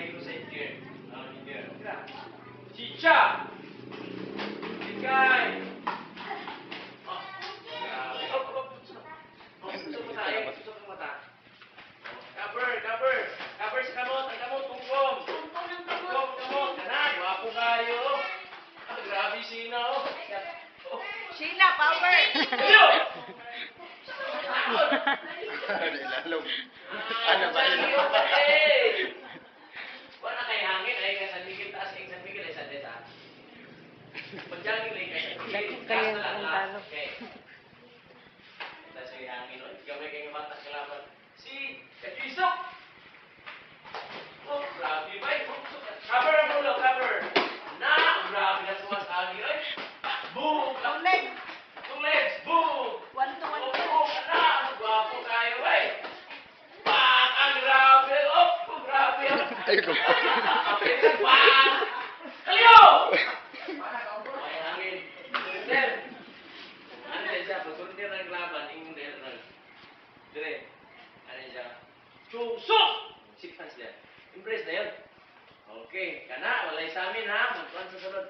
lagi ko sa inyo. Hindi. Chicha! Ikay! Oh, grabe. Susok mo tayo. Susok mo mata. Cover. Cover sa kamot. Ang kamot, tungkong. Tungkong, kamot. Kanan, wapo kayo. Grabe sino. Sheila, power! Hello! Ilalong. Ano ba yun? Wala kay hangin ay ka San Miguel taas ay San Miguel ay sa desa. Pagjangin lay kay San Miguel. Kayo ang talo. Okay. Tapos ay hangin no. Gamay kay mata kalaban. Si Isok. Oh, grabe ba? Cover ang ulo, cover. Na, grabe na sumas agi. Ay, boom! Two legs. Two legs, boom! 1 to 1 to. Oh, na, gwapo kayo, ay. Pak! Ang grabe! Oh, grabe! Ayun ko. Pak! Kaliyo! Ay, hangin. Surrender. Ano yan siya? Pag surrender ng laban, ingin dahil ng... Dire. Ano yan siya? Chusok! 6 hands yan. Impress na yun. Okay. Kana, walay sa amin ha. Magkuhan sa sunod.